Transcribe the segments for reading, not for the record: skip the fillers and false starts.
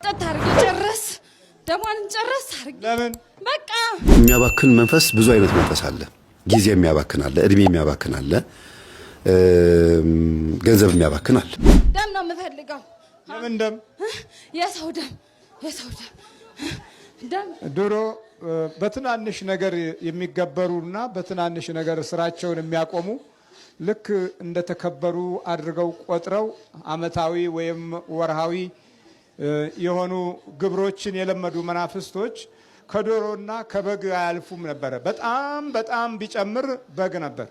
ተታርገ ጨረስ ደማን ጨረስ አርገ ለምን በቃ የሚያባክን መንፈስ ብዙ አይነት መንፈስ አለ። ጊዜ የሚያባክን አለ፣ እድሜ የሚያባክን አለ፣ ገንዘብ የሚያባክን አለ። ደም ነው የምፈልገው። ለምን ደም? የሰው ደም ድሮ በትናንሽ ነገር የሚገበሩና በትናንሽ ነገር ስራቸውን የሚያቆሙ ልክ እንደተከበሩ አድርገው ቆጥረው አመታዊ ወይም ወርሃዊ የሆኑ ግብሮችን የለመዱ መናፍስቶች ከዶሮና ከበግ አያልፉም ነበር። በጣም ቢጨምር በግ ነበር።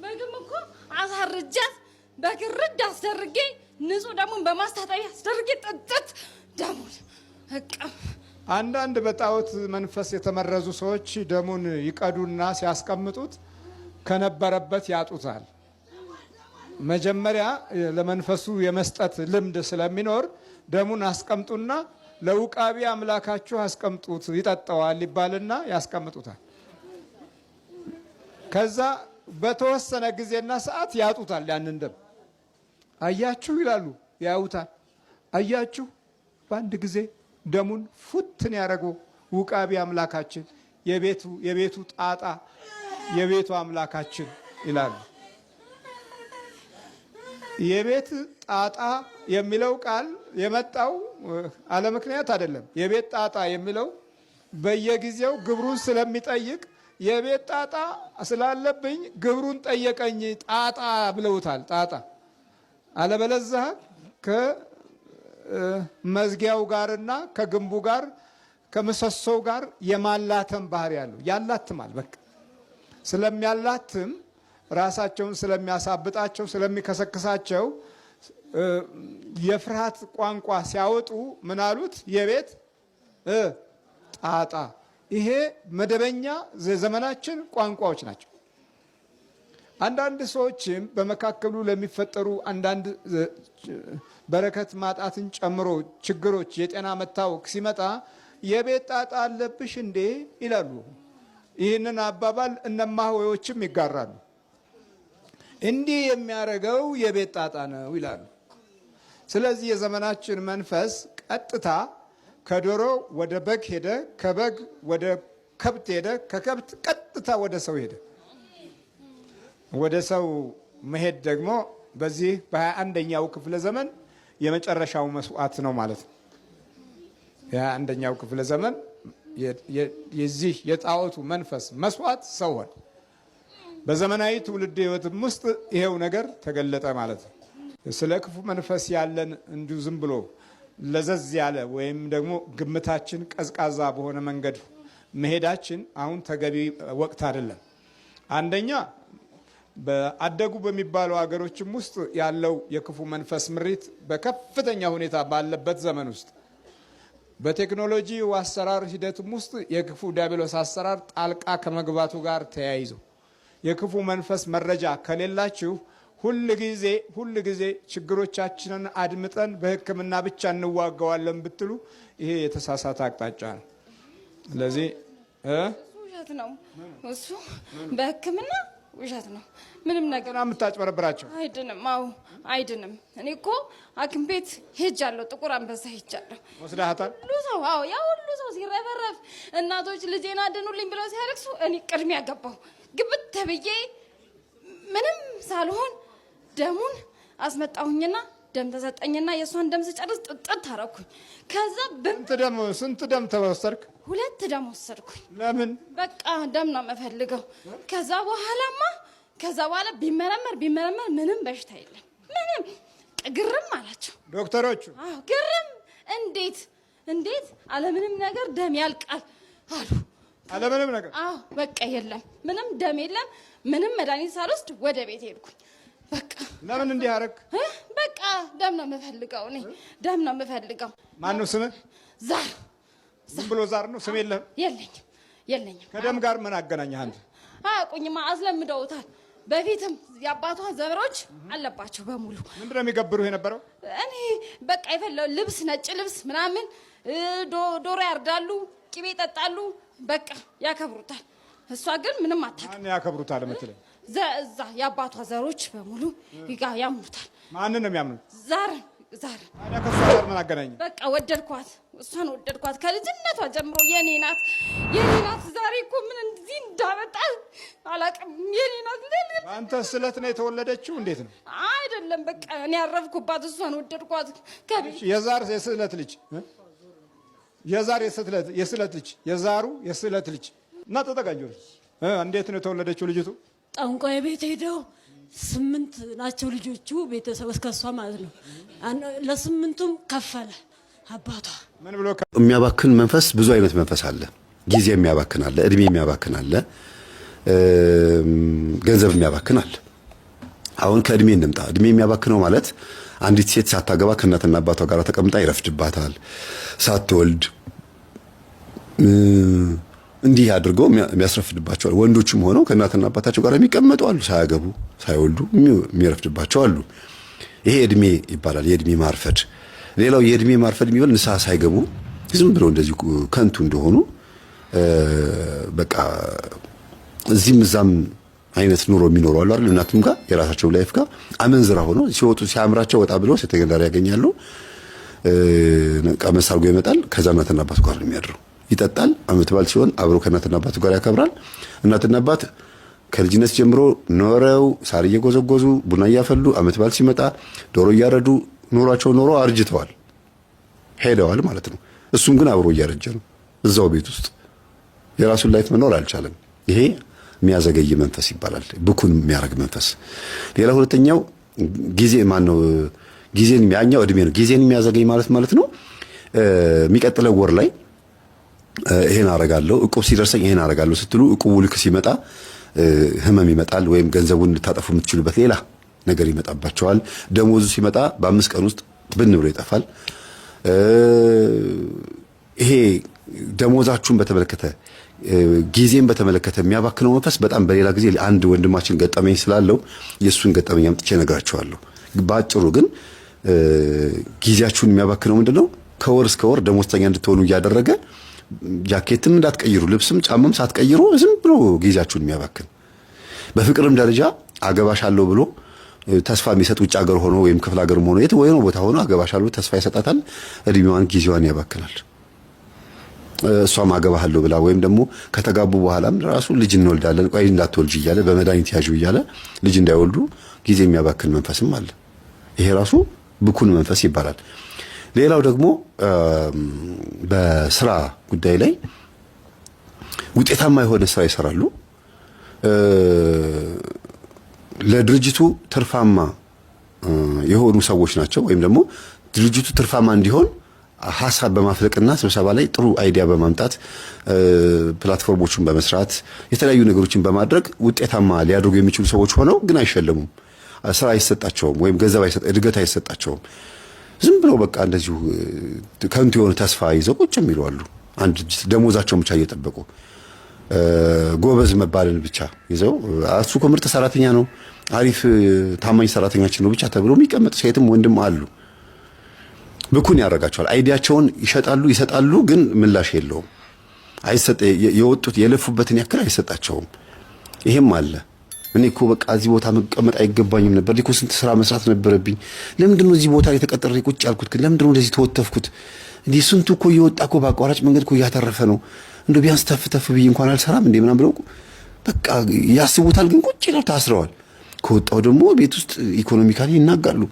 በግም እኮ አሳርጃት በግርድ አስደርጌ ንጹህ ደሙን በማስታጠቢያ አስደርጌ ጥጥት ደሙን በቃ። አንዳንድ በጣዖት መንፈስ የተመረዙ ሰዎች ደሙን ይቀዱና ሲያስቀምጡት ከነበረበት ያጡታል። መጀመሪያ ለመንፈሱ የመስጠት ልምድ ስለሚኖር ደሙን አስቀምጡና ለውቃቢ አምላካችሁ አስቀምጡት ይጠጣዋል ይባልና ያስቀምጡታል። ከዛ በተወሰነ ጊዜና ሰዓት ያጡታል። ያንን ደም አያችሁ ይላሉ፣ ያዩታል። አያችሁ በአንድ ጊዜ ደሙን ፉትን ያደረገው ውቃቢ አምላካችን የቤቱ ጣጣ የቤቱ አምላካችን ይላሉ። የቤት ጣጣ የሚለው ቃል የመጣው አለ ምክንያት አይደለም። የቤት ጣጣ የሚለው በየጊዜው ግብሩን ስለሚጠይቅ የቤት ጣጣ ስላለብኝ ግብሩን ጠየቀኝ ጣጣ ብለውታል። ጣጣ አለበለዚያ ከመዝጊያው ጋርና ከግንቡ ጋር ከምሰሶው ጋር የማላተም ባህሪ ያለው ያላትማል። በቃ ስለሚያላትም ራሳቸውን ስለሚያሳብጣቸው ስለሚከሰክሳቸው የፍርሃት ቋንቋ ሲያወጡ ምን አሉት? የቤት ጣጣ። ይሄ መደበኛ ዘመናችን ቋንቋዎች ናቸው። አንዳንድ ሰዎችም በመካከሉ ለሚፈጠሩ አንዳንድ በረከት ማጣትን ጨምሮ ችግሮች፣ የጤና መታወክ ሲመጣ የቤት ጣጣ አለብሽ እንዴ ይላሉ። ይህንን አባባል እነማሆዮችም ይጋራሉ። እንዲህ የሚያደርገው የቤት ጣጣ ነው ይላሉ። ስለዚህ የዘመናችን መንፈስ ቀጥታ ከዶሮ ወደ በግ ሄደ፣ ከበግ ወደ ከብት ሄደ፣ ከከብት ቀጥታ ወደ ሰው ሄደ። ወደ ሰው መሄድ ደግሞ በዚህ በ21ኛው ክፍለ ዘመን የመጨረሻው መስዋዕት ነው ማለት ነው። የ21ኛው ክፍለ ዘመን የዚህ የጣዖቱ መንፈስ መስዋዕት ሰው ሆነ። በዘመናዊ ትውልድ ህይወትም ውስጥ ይሄው ነገር ተገለጠ ማለት ነው። ስለ ክፉ መንፈስ ያለን እንዲሁ ዝም ብሎ ለዘዝ ያለ ወይም ደግሞ ግምታችን ቀዝቃዛ በሆነ መንገድ መሄዳችን አሁን ተገቢ ወቅት አይደለም። አንደኛ በአደጉ በሚባሉ ሀገሮችም ውስጥ ያለው የክፉ መንፈስ ምሪት በከፍተኛ ሁኔታ ባለበት ዘመን ውስጥ በቴክኖሎጂ አሰራር ሂደትም ውስጥ የክፉ ዲያብሎስ አሰራር ጣልቃ ከመግባቱ ጋር ተያይዞ የክፉ መንፈስ መረጃ ከሌላችሁ ሁል ጊዜ ችግሮቻችንን አድምጠን በሕክምና ብቻ እንዋጋዋለን ብትሉ ይሄ የተሳሳተ አቅጣጫ ነው። ስለዚህ ውሸት ነው እሱ፣ በሕክምና ውሸት ነው። ምንም ነገር የምታጭበረብራቸው አይድንም። አዎ አይድንም። እኔ እኮ ሐኪም ቤት ሄጃለሁ፣ ጥቁር አንበሳ ሄጃለሁ። ወስዳታል ሁሉ ሰው ያ ሁሉ ሰው ሲረፈረፍ እናቶች ልጄን አድኑልኝ ብለው ሲያለቅሱ እኔ ቅድሚያ ገባሁ። ግብት ተብዬ ምንም ሳልሆን ደሙን አስመጣሁኝና ደም ተሰጠኝና የሷን ደም ስጨርስ ጥጥት አረኩኝ። ከዛ ስንት ደም ተወሰድክ? 2 ደም ወሰድኩኝ። ለምን? በቃ ደም ነው የምፈልገው። ከዛ በኋላ ቢመረመር ምንም በሽታ የለም። ምንም ግርም አላቸው ዶክተሮቹ። አዎ ግርም። እንዴት አለምንም ነገር ደም ያልቃል አሉ። አለምንም ነገር? አዎ በቃ የለም፣ ምንም ደም የለም። ምንም መድኃኒት ሳልወስድ ወደ ቤት ሄድኩኝ። በቃ ለምን እንዲህ አደረግ? በቃ ደም ነው የምፈልገው። እኔ ደም ነው የምፈልገው። ማን ነው ስምህ? ዛር። ዝም ብሎ ዛር ነው? ስም የለህም? የለኝም። ከደም ጋር ምን አገናኘህ አንተ? አያውቁኝማ፣ አስለምደውታል። በፊትም የአባቷ ዘሮች አለባቸው በሙሉ። ምንድን ነው የሚገብሩህ የነበረው? እኔ በቃ የፈለው ልብስ፣ ነጭ ልብስ ምናምን፣ ዶሮ ያርዳሉ፣ ቅቤ ይጠጣሉ፣ በቃ ያከብሩታል። እሷ ግን ምንም አታውቅም። ማን ያከብሩታል የምትለኝ? እዛ የአባቷ ዘሮች በሙሉ ያምኑታል። ማንን ነው የሚያምኑት? ዛር ታዲያ ከእሷ ጋር ምን አገናኘ? በቃ ወደድኳት፣ እሷን ወደድኳት ከልጅነቷ ጀምሮ የኔ ናት። ዛሬ እኮ ምን እንደዚህ እንዳመጣ አላውቅም። የኔ ናት። አንተ ስለት ነው የተወለደችው? እንዴት ነው? አይደለም በቃ እኔ ያረፍኩባት፣ እሷን ወደድኳት። የዛር የስለት ልጅ የዛር የስለት ልጅ የዛሩ የስለት ልጅ እና ተጠጋጁ። እንዴት ነው የተወለደችው ልጅቱ? ጠንቋይ ቤት ሄደው 8 ናቸው ልጆቹ፣ ቤተሰብ እስከሷ ማለት ነው። ለ8ቱም ከፈለ አባቷ። ምን ብሎ የሚያባክን መንፈስ ብዙ አይነት መንፈስ አለ። ጊዜ የሚያባክን አለ፣ እድሜ የሚያባክን አለ፣ ገንዘብ የሚያባክን አለ። አሁን ከእድሜ እንምጣ። እድሜ የሚያባክነው ማለት አንዲት ሴት ሳታገባ ከእናትና አባቷ ጋር ተቀምጣ ይረፍድባታል። ሳትወልድ እንዲህ አድርገው የሚያስረፍድባቸዋል። ወንዶችም ሆነው ከእናትና አባታቸው ጋር የሚቀመጡ አሉ፣ ሳያገቡ ሳይወልዱ የሚረፍድባቸው አሉ። ይሄ እድሜ ይባላል፣ የእድሜ ማርፈድ። ሌላው የእድሜ ማርፈድ የሚባል ንስሐ ሳይገቡ ዝም ብለው እንደዚህ ከንቱ እንደሆኑ በቃ እዚህም እዛም አይነት ኑሮ የሚኖሩ አሉ አይደል? እናቱም ጋር የራሳቸው ላይፍ ጋር አመንዝራ ሆኖ ሲወጡ ሲያምራቸው ወጣ ብለው ሴተኛ ዳር ያገኛሉ። ቀመስ አድርጎ ይመጣል። ከዛ እናትና አባቱ ጋር ነው የሚያድረው። ይጠጣል። ዓመት በዓል ሲሆን አብሮ ከእናትና አባቱ ጋር ያከብራል። እናትና አባት ከልጅነት ጀምሮ ኖረው ሳር እየጎዘጎዙ ቡና እያፈሉ ዓመት በዓል ሲመጣ ዶሮ እያረዱ ኑሯቸው ኖሮ አርጅተዋል፣ ሄደዋል ማለት ነው። እሱም ግን አብሮ እያረጀ ነው እዛው ቤት ውስጥ። የራሱን ላይፍ መኖር አልቻለም። ይሄ የሚያዘገይ መንፈስ ይባላል፣ ብኩን የሚያረግ መንፈስ። ሌላ ሁለተኛው ጊዜ ማነው? ጊዜን ያኛው እድሜ ነው። ጊዜን የሚያዘገይ ማለት ነው። የሚቀጥለው ወር ላይ ይሄን አረጋለሁ፣ እቁብ ሲደርሰኝ ይሄን አረጋለሁ ስትሉ እቁቡ ልክ ሲመጣ ህመም ይመጣል፣ ወይም ገንዘቡን ልታጠፉ የምትችሉበት ሌላ ነገር ይመጣባቸዋል። ደሞዙ ሲመጣ በ5 ቀን ውስጥ ብን ብሎ ይጠፋል። ይሄ ደሞዛችሁን በተመለከተ ጊዜን በተመለከተ የሚያባክነው መንፈስ በጣም በሌላ ጊዜ አንድ ወንድማችን ገጠመኝ ስላለው የእሱን ገጠመኝ አምጥቼ እነግራቸዋለሁ። በአጭሩ ግን ጊዜያችሁን የሚያባክነው ምንድነው? ከወር እስከ ወር ደሞዝተኛ እንድትሆኑ እያደረገ ጃኬትም እንዳትቀይሩ ልብስም ጫማም ሳትቀይሩ ዝም ብሎ ጊዜያችሁን የሚያባክን፣ በፍቅርም ደረጃ አገባሻለሁ ብሎ ተስፋ የሚሰጥ ውጭ ሀገር ሆኖ ወይም ክፍለ ሀገርም ሆኖ የት ወይም ቦታ ሆኖ አገባሻለሁ ተስፋ ይሰጣታል። እድሜዋን ጊዜዋን ያባክናል። እሷም አገባሃለሁ ብላ ወይም ደግሞ ከተጋቡ በኋላም ራሱ ልጅ እንወልዳለን ቆይ እንዳትወልጂ እያለ በመድኃኒት ያዡ እያለ ልጅ እንዳይወልዱ ጊዜ የሚያባክን መንፈስም አለ። ይሄ ራሱ ብኩን መንፈስ ይባላል። ሌላው ደግሞ በስራ ጉዳይ ላይ ውጤታማ የሆነ ስራ ይሰራሉ። ለድርጅቱ ትርፋማ የሆኑ ሰዎች ናቸው። ወይም ደግሞ ድርጅቱ ትርፋማ እንዲሆን ሀሳብ በማፍለቅና ስብሰባ ላይ ጥሩ አይዲያ በማምጣት ፕላትፎርሞችን በመስራት የተለያዩ ነገሮችን በማድረግ ውጤታማ ሊያደርጉ የሚችሉ ሰዎች ሆነው ግን አይሸለሙም። ስራ አይሰጣቸውም፣ ወይም ገንዘብ እድገት አይሰጣቸውም። ዝም ብለው በቃ እንደዚሁ ከንቱ የሆነ ተስፋ ይዘው ቁጭ የሚሉ አሉ። አንድ ደሞዛቸውን ብቻ እየጠበቁ ጎበዝ መባልን ብቻ ይዘው እሱ እኮ ምርጥ ሰራተኛ ነው፣ አሪፍ ታማኝ ሰራተኛችን ነው ብቻ ተብሎ የሚቀመጥ ሴትም ወንድም አሉ። ብኩን ያደርጋቸዋል። አይዲያቸውን ይሰጣሉ፣ ግን ምላሽ የለውም። የወጡት የለፉበትን ያክል አይሰጣቸውም። ይሄም አለ። እኔ እኮ በቃ እዚህ ቦታ መቀመጥ አይገባኝም ነበር፣ እኮ ስንት ስራ መስራት ነበረብኝ፣ ለምንድን ነው እዚህ ቦታ ላይ ተቀጥሬ ቁጭ ያልኩት? ግን ለምንድን ነው እንደዚህ ተወተፍኩት? እንዴ ስንቱ እኮ እየወጣ እኮ በአቋራጭ መንገድ እኮ እያተረፈ ነው፣ እንዴ ቢያንስ ተፍ ብዬ እንኳን አልሰራም እንዴ ምናምን ብለው በቃ ያስቡታል። ግን ቁጭ ይላል፣ ታስረዋል። ከወጣው ደግሞ ቤት ውስጥ ኢኮኖሚካሊ ይናጋሉ።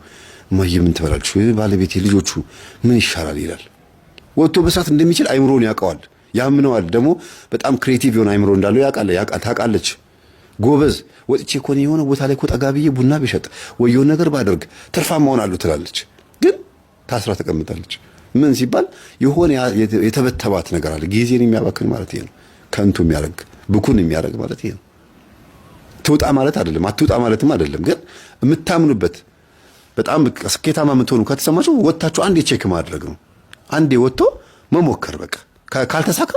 ማየ ምን ትበላለች ባለቤቴ፣ ልጆቹ ምን ይሻላል ይላል። ወጥቶ በሳት እንደሚችል አይምሮን ያውቀዋል፣ ያምነዋል። ደግሞ በጣም ክሬቲቭ የሆነ አይምሮ እንዳለው ታውቃለች። ጎበዝ ወጥቼ እኮ የሆነ ቦታ ላይ እኮ ጠጋ ብዬ ቡና ቢሸጥ ወይ የሆነ ነገር ባደርግ ትርፋማ እሆናለሁ ትላለች። ግን ታስራ ተቀምጣለች። ምን ሲባል የሆነ የተበተባት ነገር አለ። ጊዜን የሚያባክን ማለት ይሄ ነው። ከንቱ የሚያደርግ ብኩን የሚያደርግ ማለት ይሄ ነው። ትውጣ ማለት አይደለም፣ አትውጣ ማለትም አይደለም። ግን የምታምኑበት በጣም ስኬታማ የምትሆኑ ከተሰማችሁ ወጥታችሁ አንዴ ቼክ ማድረግ ነው። አንዴ ወጥቶ መሞከር በቃ ካልተሳካ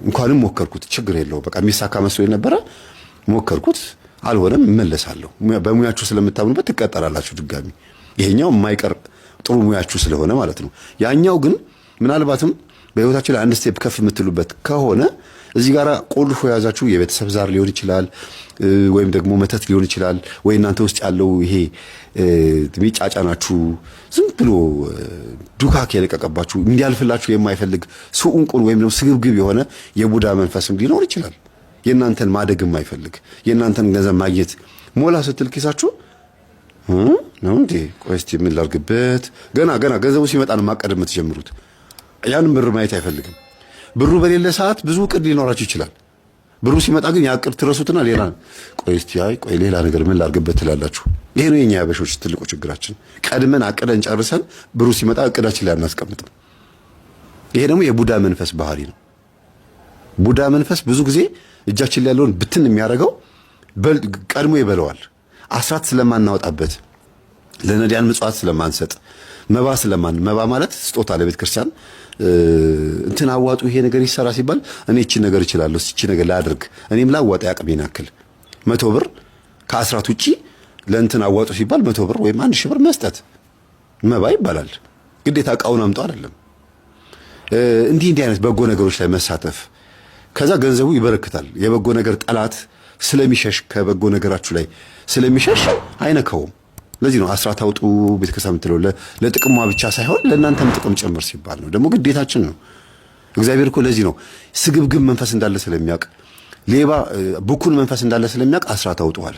እንኳንም ሞከርኩት ችግር የለው በቃ የሚሳካ መስሎ የነበረ ሞከርኩት አልሆነም እመለሳለሁ። በሙያችሁ ስለምታምኑበት ትቀጠራላችሁ ድጋሚ። ይሄኛው የማይቀር ጥሩ ሙያችሁ ስለሆነ ማለት ነው። ያኛው ግን ምናልባትም በህይወታችሁ ላይ አንድ ስቴፕ ከፍ የምትሉበት ከሆነ እዚህ ጋር ቆልፎ የያዛችሁ የቤተሰብ ዛር ሊሆን ይችላል፣ ወይም ደግሞ መተት ሊሆን ይችላል፣ ወይ እናንተ ውስጥ ያለው ይሄ ሚጫጫናችሁ ዝም ብሎ ዱካክ የለቀቀባችሁ እንዲያልፍላችሁ የማይፈልግ ሱኡንቁን ወይም ደግሞ ስግብግብ የሆነ የቡዳ መንፈስም ሊኖር ይችላል። የእናንተን ማደግ የማይፈልግ የእናንተን ገንዘብ ማግኘት ሞላ ስትል ኪሳችሁ ነው እንዴ? ቆይ እስቲ ምን ላድርግበት? ገና ገንዘቡ ሲመጣ ነው ማቀድ የምትጀምሩት። ያንን ብር ማየት አይፈልግም። ብሩ በሌለ ሰዓት ብዙ እቅድ ሊኖራችሁ ይችላል። ብሩ ሲመጣ ግን ያ እቅድ ትረሱትና ሌላ ቆይ እስቲ ሌላ ነገር ምን ላድርግበት ትላላችሁ። ይሄ ነው የኛ ያበሾች ትልቁ ችግራችን። ቀድመን አቅደን ጨርሰን ብሩ ሲመጣ እቅዳችን ላይ አናስቀምጥም። ይሄ ደግሞ የቡዳ መንፈስ ባህሪ ነው። ቡዳ መንፈስ ብዙ ጊዜ እጃችን ላይ ያለውን ብትን የሚያደርገው ቀድሞ ይበለዋል። አስራት ስለማናወጣበት፣ ለነዳያን ምጽዋት ስለማንሰጥ፣ መባ ማለት ስጦታ ለቤተ ክርስቲያን እንትን አዋጡ ይሄ ነገር ይሰራ ሲባል እኔ እቺ ነገር እችላለሁ እቺ ነገር ላድርግ እኔም ላዋጣ ያቅሜን ያክል 100 ብር ከአስራት ውጪ ለእንትን አዋጡ ሲባል 100 ብር ወይም 1000 ብር መስጠት መባ ይባላል። ግዴታ እቃውን አምጣው አይደለም። እንዲህ አይነት በጎ ነገሮች ላይ መሳተፍ፣ ከዛ ገንዘቡ ይበረክታል። የበጎ ነገር ጠላት ስለሚሸሽ ከበጎ ነገራችሁ ላይ ስለሚሸሽ አይነካውም። ለዚህ ነው አስራት አውጡ ቤተክርስቲያን የምትለው ለጥቅሟ ብቻ ሳይሆን ለእናንተም ጥቅም ጭምር ሲባል ነው። ደግሞ ግዴታችን ነው። እግዚአብሔር እኮ ለዚህ ነው ስግብግብ መንፈስ እንዳለ ስለሚያውቅ፣ ሌባ ብኩን መንፈስ እንዳለ ስለሚያውቅ አስራት አውጡዋል።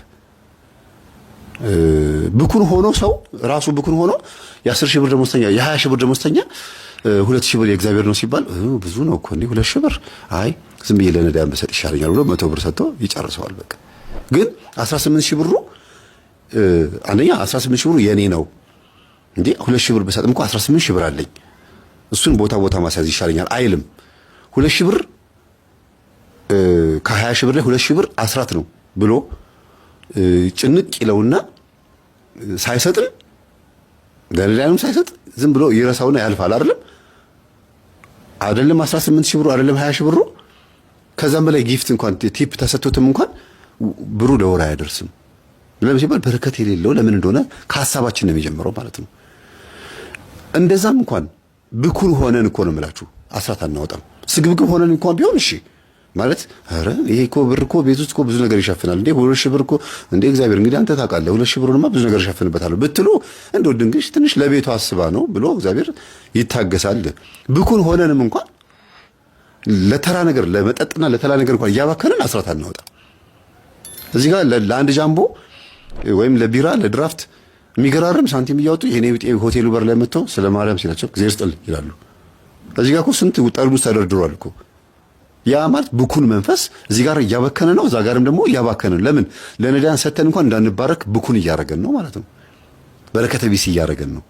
ብኩን ሆኖ ሰው ራሱ ብኩን ሆኖ የ10 ሺህ ብር ደሞዝተኛ የ20 ሺህ ብር ደሞዝተኛ 2 ሺህ ብር የእግዚአብሔር ነው ሲባል ብዙ ነው እኮ እንዴ 2 ሺህ ብር አይ ዝም ብዬ ለነዳያን በሰጥ ይሻለኛል ብሎ 100 ብር ሰጥቶ ይጨርሰዋል። በቃ ግን 18 ሺህ ብሩ አንደኛ 18 ሺህ ብሩ የኔ ነው እንዴ 2 ሺህ ብር በሰጥም እኮ 18 ሺህ ብር አለኝ እሱን ቦታ ማስያዝ ይሻለኛል አይልም። 2 ሺህ ብር ከ20 ሺህ ብር ላይ 2 ሺህ ብር አስራት ነው ብሎ ጭንቅ ይለውና ሳይሰጥም ለነዳያንም ሳይሰጥ ዝም ብሎ ይረሳውና ያልፋል። አይደለም 18 ሺህ ብሩ አይደለም 20 ሺህ ብሩ ከዛም በላይ ጊፍት እንኳን ቲፕ ተሰጥቶትም እንኳን ብሩ ለወር አያደርስም። ለምን ሲባል በረከት የሌለው ለምን እንደሆነ ከሐሳባችን ነው የሚጀምረው ማለት ነው። እንደዛም እንኳን ብኩን ሆነን እኮ ነው የምላችሁ አስራት አናወጣም። ስግብግብ ሆነን እንኳን ቢሆን እሺ ማለት አረ ይሄ እኮ ብር እኮ ቤት ውስጥ እኮ ብዙ ነገር ይሸፍናል እንዴ 2 ሺህ ብር እኮ እንዴ እግዚአብሔር እንግዲህ አንተ ታውቃለህ 2 ሺህ ብሩንማ ብዙ ነገር ይሸፍንበታል ብትሉ እንደው ድንግሽ ትንሽ ለቤቱ አስባ ነው ብሎ እግዚአብሔር ይታገሳል። ብኩን ሆነንም እንኳን ለተራ ነገር ለመጠጥና ለተራ ነገር እንኳን እያባከንን አስራት አናወጣም። እዚህ ጋር ለአንድ ጃምቦ ወይም ለቢራ ለድራፍት የሚገራርም ሳንቲም እያወጡ የኔ ቢጤ ሆቴሉ በር ላይ መጥተው ስለ ማርያም ሲላቸው እግዚአብሔር ይስጥል ይላሉ። እዚህ ጋር እኮ ስንት ጠርሙስ ተደርድሯል እኮ። ያ ማለት ብኩን መንፈስ እዚህ ጋር እያበከነ ነው፣ እዛ ጋርም ደግሞ እያባከነ ነው። ለምን ለነዳያን ሰተን እንኳን እንዳንባረክ ብኩን እያረገን ነው ማለት ነው። በረከተ ቢስ እያረገን ነው።